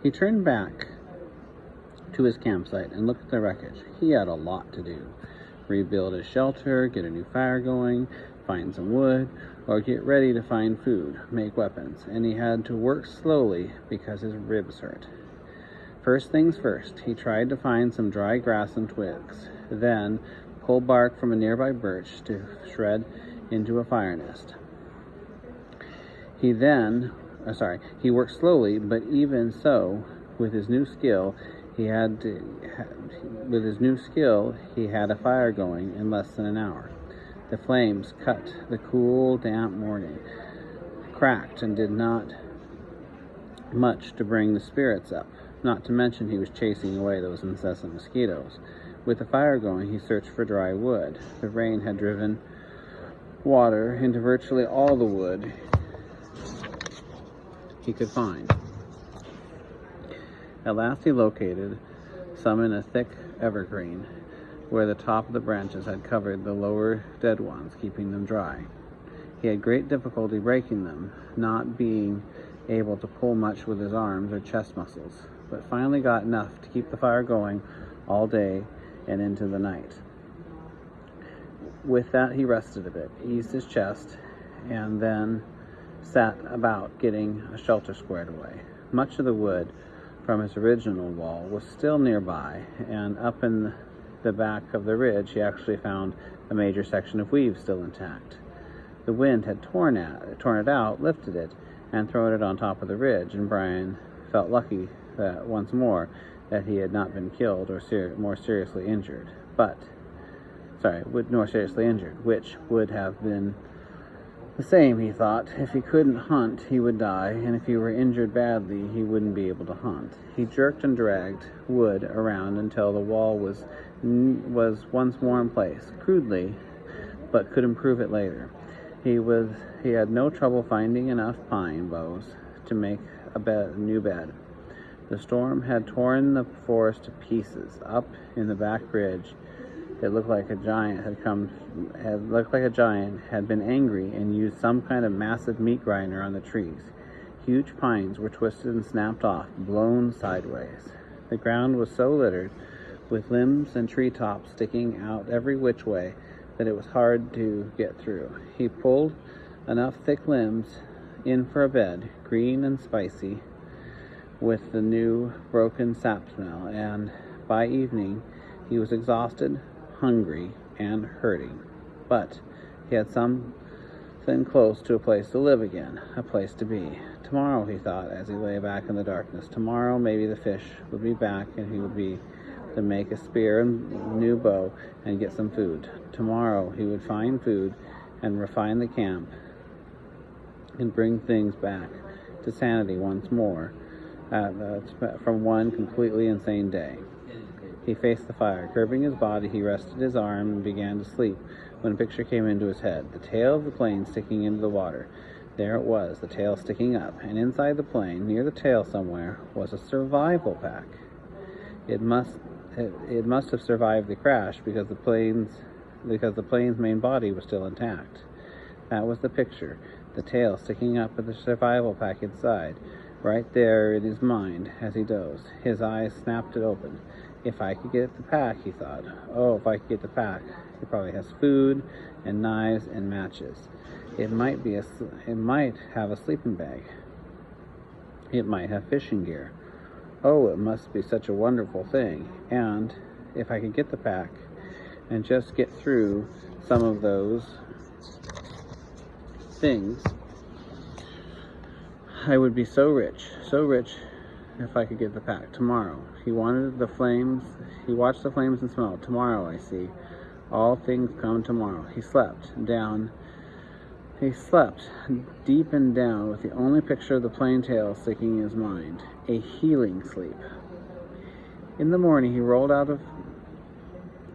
He turned back to his campsite and looked at the wreckage. He had a lot to do. Rebuild his shelter, get a new fire going, find some wood, or get ready to find food, make weapons, and he had to work slowly because his ribs hurt. First things first, he tried to find some dry grass and twigs, then pull bark from a nearby birch to shred into a fire nest. He worked slowly, but even so, with his new skill, he had a fire going in less than an hour. The flames cut the cool, damp morning, cracked, and did not much to bring the spirits up. Not to mention he was chasing away those incessant mosquitoes. With the fire going, he searched for dry wood. The rain had driven water into virtually all the wood he could find. At last he located some in a thick evergreen, where the top of the branches had covered the lower dead ones, keeping them dry. He had great difficulty breaking them, not being able to pull much with his arms or chest muscles, but finally got enough to keep the fire going all day and into the night. With that, he rested a bit, eased his chest, and then sat about getting a shelter squared away. Much of the wood from his original wall was still nearby, and up in the back of the ridge he actually found a major section of weave still intact. The wind had torn it out, lifted it, and thrown it on top of the ridge, and Brian felt lucky that once more that he had not been killed or more seriously injured, which would have been the same, he thought. If he couldn't hunt, he would die, and if he were injured badly, he wouldn't be able to hunt. He jerked and dragged wood around until the wall was once more in place, crudely, but could improve it later. He had no trouble finding enough pine boughs to make a new bed. The storm had torn the forest to pieces. Up in the back ridge, it looked like a giant had been angry and used some kind of massive meat grinder on the trees. Huge pines were twisted and snapped off, blown sideways. The ground was so littered with limbs and treetops sticking out every which way that it was hard to get through. He pulled enough thick limbs in for a bed, green and spicy, with the new broken sap smell, and by evening he was exhausted, hungry, and hurting. But he had something close to a place to live again, a place to be. Tomorrow, he thought, as he lay back in the darkness, tomorrow maybe the fish would be back and he would be to make a spear and new bow and get some food. Tomorrow he would find food and refine the camp and bring things back to sanity once more from one completely insane day. He faced the fire. Curbing his body, he rested his arm and began to sleep when a picture came into his head. The tail of the plane sticking into the water. There it was, the tail sticking up, and inside the plane, near the tail somewhere, was a survival pack. It must have survived the crash because the plane's main body was still intact. That was the picture, the tail sticking up with the survival pack inside, right there in his mind as he dozed. His eyes snapped it open. If I could get the pack, he thought. Oh, if I could get the pack. It probably has food and knives and matches. It might have a sleeping bag. It might have fishing gear. Oh, it must be such a wonderful thing. And if I could get the pack and just get through some of those things, I would be so rich if I could get the pack. Tomorrow. He watched the flames and smelled. Tomorrow, I see. All things come tomorrow. He slept deep and down with the only picture of the plane tail sticking in his mind. A healing sleep. In the morning he rolled out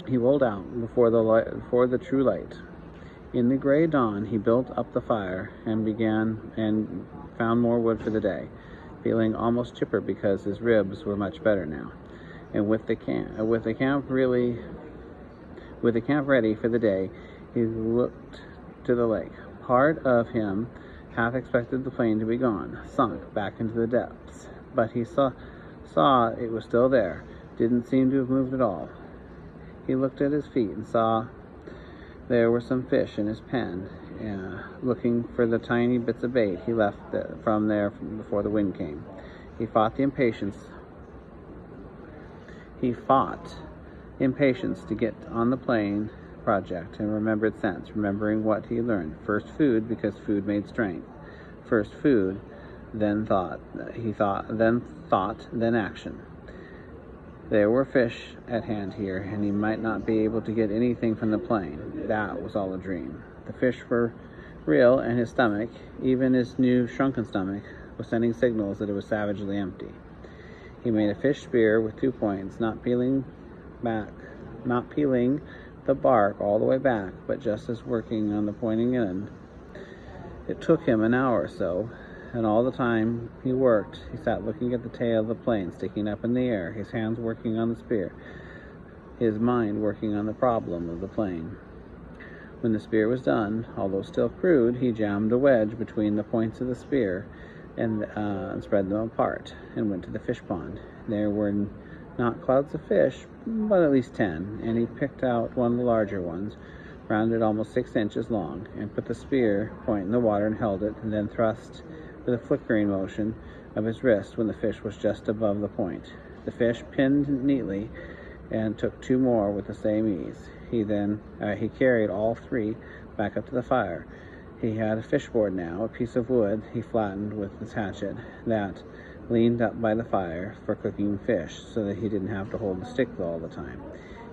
before the true light. In the gray dawn he built up the fire and found more wood for the day, feeling almost chipper because his ribs were much better now. And with the camp ready for the day, he looked to the lake. Part of him half expected the plane to be gone, sunk back into the depths, but he saw it was still there. Didn't seem to have moved at all. He looked at his feet and saw there were some fish in his pen. Looking for the tiny bits of bait he left from there before the wind came. He fought impatience to get on the plane project, and remembered sense, remembering what he learned. First food, because food made strength. First food, then thought. Then action. There were fish at hand here, and he might not be able to get anything from the plane. That was all a dream. The fish were real, and his stomach, even his new shrunken stomach, was sending signals that it was savagely empty. He made a fish spear with 2 points, not peeling the bark all the way back, but just as working on the pointing end. It took him an hour or so, and all the time he worked, he sat looking at the tail of the plane sticking up in the air, his hands working on the spear, his mind working on the problem of the plane. When the spear was done, although still crude, he jammed a wedge between the points of the spear and spread them apart, and went to the fish pond. There were not clouds of fish, but at least 10, and he picked out one of the larger ones, rounded almost 6 inches long, and put the spear point in the water and held it, and then thrust with a flickering motion of his wrist when the fish was just above the point. The fish pinned neatly, and took 2 more with the same ease. He carried all 3 back up to the fire. He had a fishboard now, a piece of wood he flattened with his hatchet, that leaned up by the fire for cooking fish, so that he didn't have to hold the stick all the time.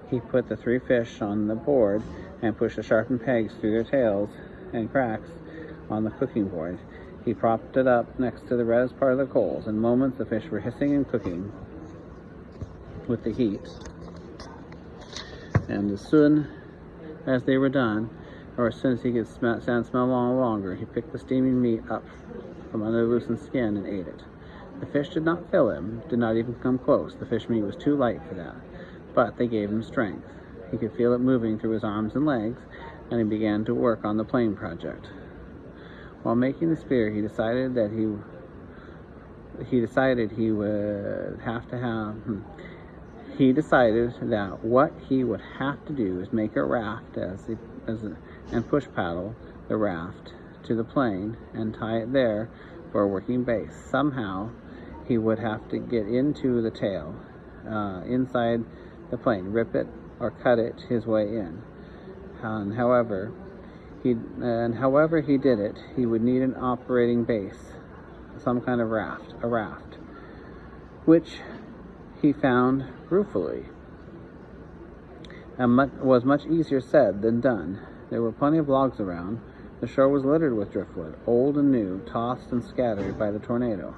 He put the 3 fish on the board and pushed the sharpened pegs through their tails and cracks on the cooking board. He propped it up next to the reddest part of the coals. In moments, the fish were hissing and cooking with the heat. And as soon as they were done, or as soon as he could stand smell no longer, he picked the steaming meat up from under the loosened skin and ate it. The fish did not fill him, did not even come close. The fish meat was too light for that, but they gave him strength. He could feel it moving through his arms and legs, and he began to work on the plane project. While making the spear, he decided that what he would have to do is make a raft and push paddle the raft to the plane and tie it there for a working base. Somehow he would have to get into the tail, inside the plane, rip it or cut it his way in. And however he did it, he would need an operating base, some kind of a raft, which he found ruefully, and was much easier said than done. There were plenty of logs around. The shore was littered with driftwood, old and new, tossed and scattered by the tornado,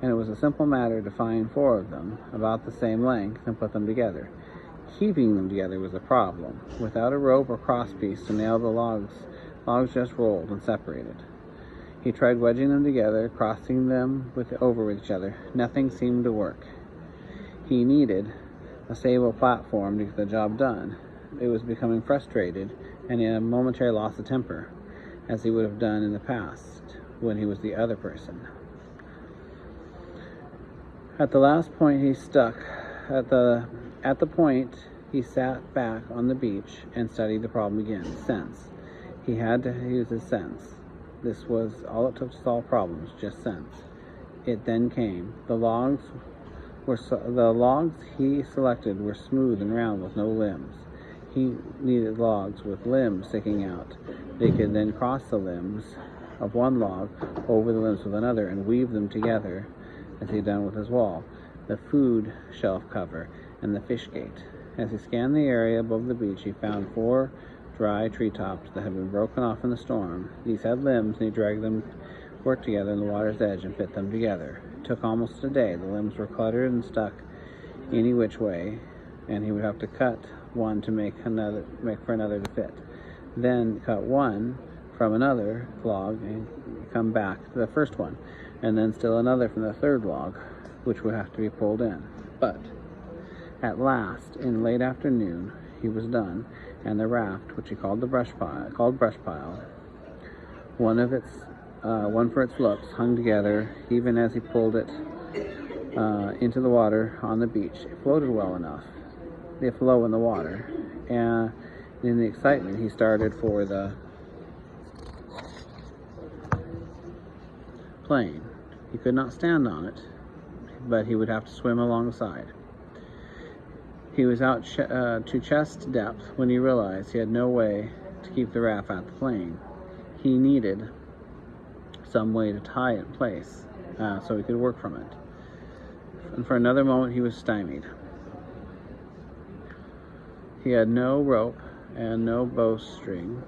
and it was a simple matter to find 4 of them, about the same length, and put them together. Keeping them together was a problem. Without a rope or crosspiece to nail the logs just rolled and separated. He tried wedging them together, crossing them over each other. Nothing seemed to work. He needed a stable platform to get the job done. It was becoming frustrated, and in a momentary loss of temper, as he would have done in the past when he was the other person. At the last point he stuck. At the point he sat back on the beach and studied the problem again. Sense. He had to use his sense. This was all it took to solve problems, just sense. It then came. The logs he selected were smooth and round with no limbs. He needed logs with limbs sticking out. They could then cross the limbs of one log over the limbs of another and weave them together, as he had done with his wall, the food shelf cover, and the fish gate. As he scanned the area above the beach, he found 4 dry treetops that had been broken off in the storm. These had limbs, and he dragged them, worked together on the water's edge, and fit them together. It took almost a day. The limbs were cluttered and stuck any which way, and he would have to cut one to make for another to fit. Then cut one from another log and come back to the first one, and then still another from the third log, which would have to be pulled in. But at last, in late afternoon, he was done, and the raft, which he called brush pile, one for its looks, hung together even as he pulled it into the water on the beach. It floated well enough. They flow in the water. And in the excitement, he started for the plane. He could not stand on it, but he would have to swim alongside. He was out to chest depth when he realized he had no way to keep the raft at the plane. He needed some way to tie it in place so he could work from it. And for another moment, he was stymied. He had no rope and no bowstring,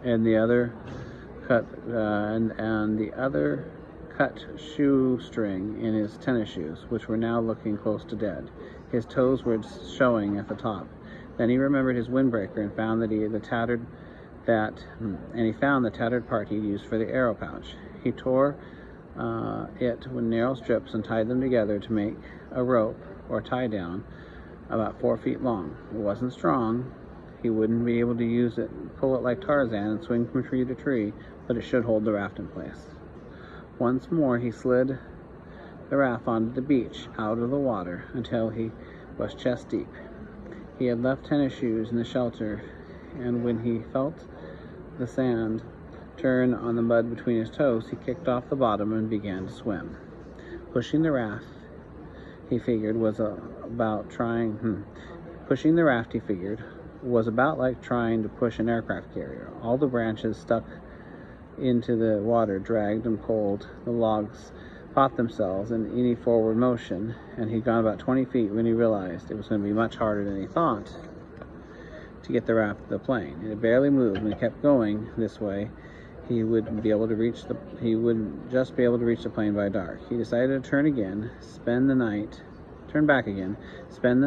and the other cut shoestring in his tennis shoes, which were now looking close to dead. His toes were showing at the top. Then he remembered his windbreaker and found the tattered part he used for the arrow pouch. He tore it with narrow strips and tied them together to make a rope or tie down about 4 feet long. It wasn't strong. He wouldn't be able to use it, pull it like Tarzan and swing from tree to tree, but it should hold the raft in place. Once more he slid the raft onto the beach, out of the water, until he was chest deep. He had left tennis shoes in the shelter, and when he felt the sand turn on the mud between his toes, he kicked off the bottom and began to swim. Pushing the raft, he figured, was about like trying to push an aircraft carrier. All the branches stuck into the water dragged and pulled. The logs caught themselves in any forward motion, and he'd gone about 20 feet when he realized it was going to be much harder than he thought to get the raft to the plane. It barely moved, and he kept going this way. He would just be able to reach the plane by dark. He decided to turn back again, spend the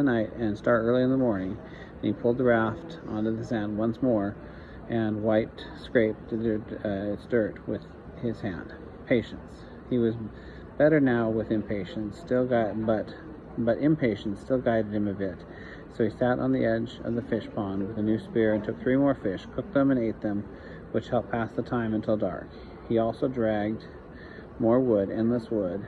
night, and start early in the morning. And he pulled the raft onto the sand once more and scraped its dirt with his hand. Patience. He was better now with impatience, but impatience still guided him a bit. So he sat on the edge of the fish pond with a new spear and took 3 more fish, cooked them and ate them, which helped pass the time until dark. He also dragged more wood, endless wood,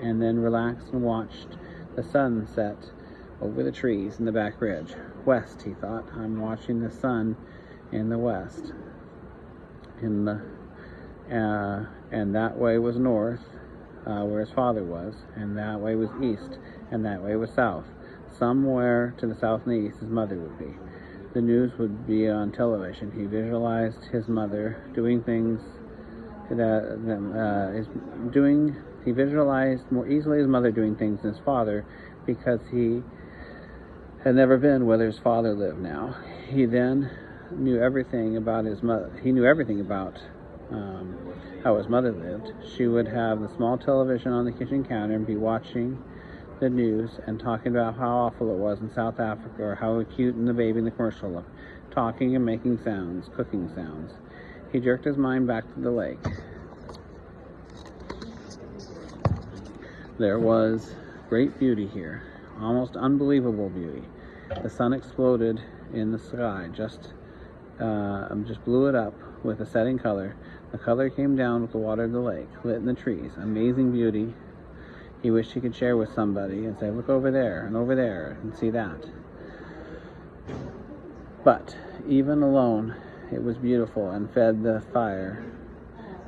and then relaxed and watched the sun set over the trees in the back ridge. West, he thought. I'm watching the sun in the west. And that way was north, where his father was, and that way was east, and that way was south. Somewhere to the south and the east his mother would be. The news would be on television. He visualized his mother doing things he visualized more easily his mother doing things than his father, because he had never been where his father lived now. He then knew everything about his mother. He knew everything about how his mother lived. She would have the small television on the kitchen counter and be watching the news and talking about how awful it was in South Africa, or how cute and the baby in the commercial looked, talking and making sounds, cooking sounds. He jerked his mind back to the lake. There was great beauty here, almost unbelievable beauty. The sun exploded in the sky, just blew it up with a setting color. The color came down with the water of the lake, lit in the trees. Amazing beauty. He wished he could share with somebody and say, look over there and see that. But even alone, it was beautiful, and fed the fire.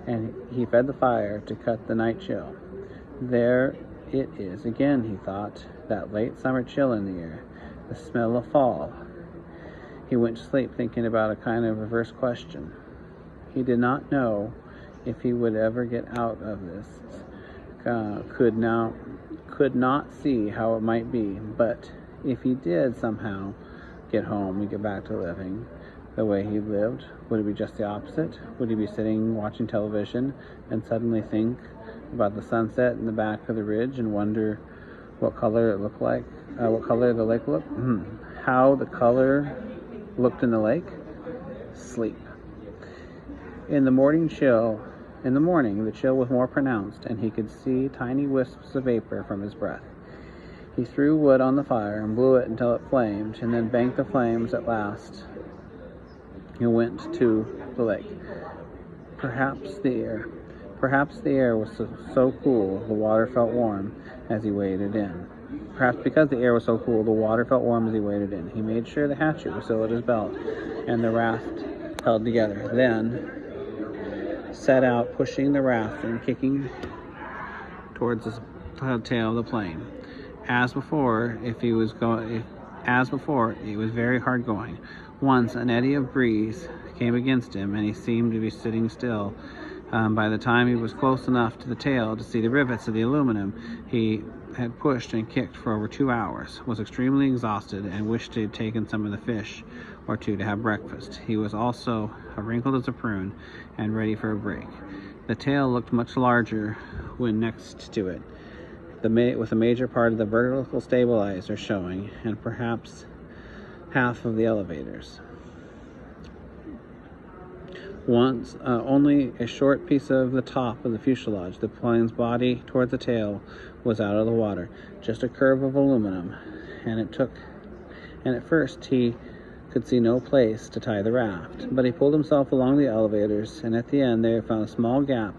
And he fed the fire to cut the night chill. There it is again, he thought, that late summer chill in the air, the smell of fall. He went to sleep thinking about a kind of reverse question. He did not know if he would ever get out of this, could not see how it might be, but if he did somehow get home and get back to living the way he lived, would it be just the opposite? Would he be sitting watching television and suddenly think about the sunset in the back of the ridge and wonder what color it looked like, what color the lake looked? How the color looked in the lake? Sleep. In the morning, the chill was more pronounced, and he could see tiny wisps of vapor from his breath. He threw wood on the fire and blew it until it flamed, and then banked the flames at last. He went to the lake. Perhaps the air was so cool the water felt warm, as he waded in. Perhaps because the air was so cool, the water felt warm as he waded in. He made sure the hatchet was still at his belt and the raft held together. Then set out, pushing the raft and kicking towards the tail of the plane. As before, it was very hard going. Once an eddy of breeze came against him, and he seemed to be sitting still. By the time he was close enough to the tail to see the rivets of the aluminum, he had pushed and kicked for over 2 hours, was extremely exhausted, and wished he had taken some of the fish or two to have breakfast. He was also wrinkled as a prune and ready for a break. The tail looked much larger when next to it, with a major part of the vertical stabilizer showing, and perhaps half of the elevators. Once only a short piece of the top of the fuselage, the plane's body towards the tail, was out of the water, just a curve of aluminum, and at first he could see no place to tie the raft. But he pulled himself along the elevators, and at the end they found a small gap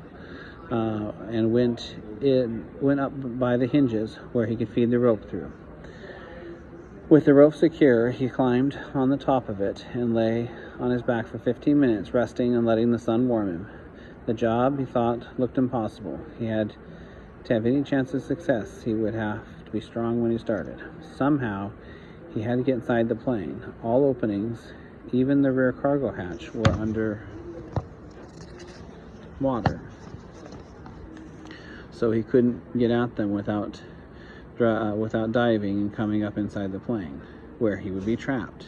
and went up by the hinges where he could feed the rope through. With the rope secure, he climbed on the top of it and lay on his back for 15 minutes, resting and letting the sun warm him. The job, he thought, looked impossible. He had to have any chance of success. He would have to be strong when he started. Somehow, he had to get inside the plane. All openings, even the rear cargo hatch, were under water, so he couldn't get at them without diving and coming up inside the plane, where he would be trapped.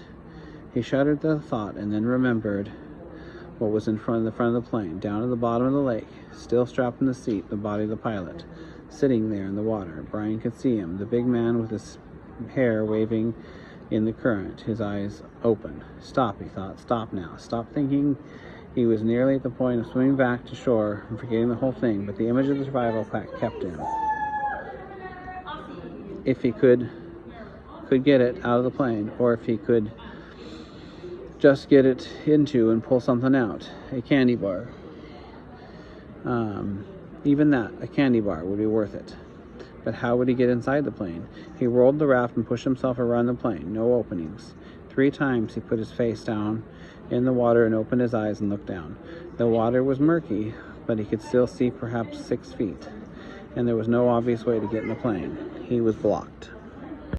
He shuddered at the thought, and then remembered what was in front of the plane. Down at the bottom of the lake, still strapped in the seat, the body of the pilot, sitting there in the water. Brian could see him, the big man with his hair waving in the current, his eyes open. Stop, he thought. Stop now. Stop thinking. He was nearly at the point of swimming back to shore and forgetting the whole thing, but the image of the survival pack kept him. If he could get it out of the plane, or if he could just get it into and pull something out. A candy bar. Even that, a candy bar, would be worth it. But how would he get inside the plane? He rolled the raft and pushed himself around the plane. No openings. 3 times he put his face down in the water and opened his eyes and looked down. The water was murky, but he could still see perhaps 6 feet, and there was no obvious way to get in the plane. He was blocked.